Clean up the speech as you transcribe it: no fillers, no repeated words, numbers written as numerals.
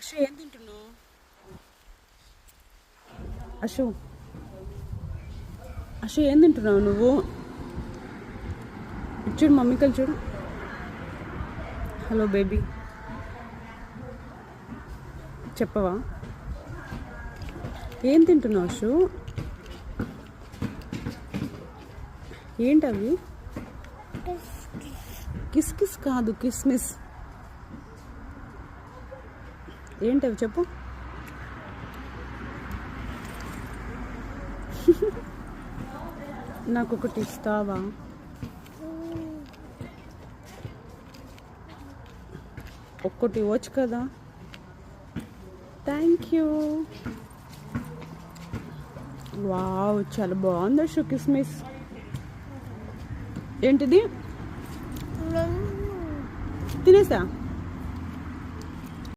అశు ఏం తింటున్నావు? అశు అశు ఏం తింటున్నావు నువ్వు? చూడు మమ్మీకలు చూడు. హలో బేబీ, చెప్పవా ఏం తింటున్నావు అశు? ఏంటవి? కిస్ కిస్ కాదు, కిస్మిస్. ఏంటవి చెప్పు. నాకు ఒకటి ఇస్తావా? ఒక్కటి ఇవ్వచ్చు కదా. Thank you. వావ్, చాలా బాగుంది అశు కిస్మిస్. ఏంటిది? తినేసా.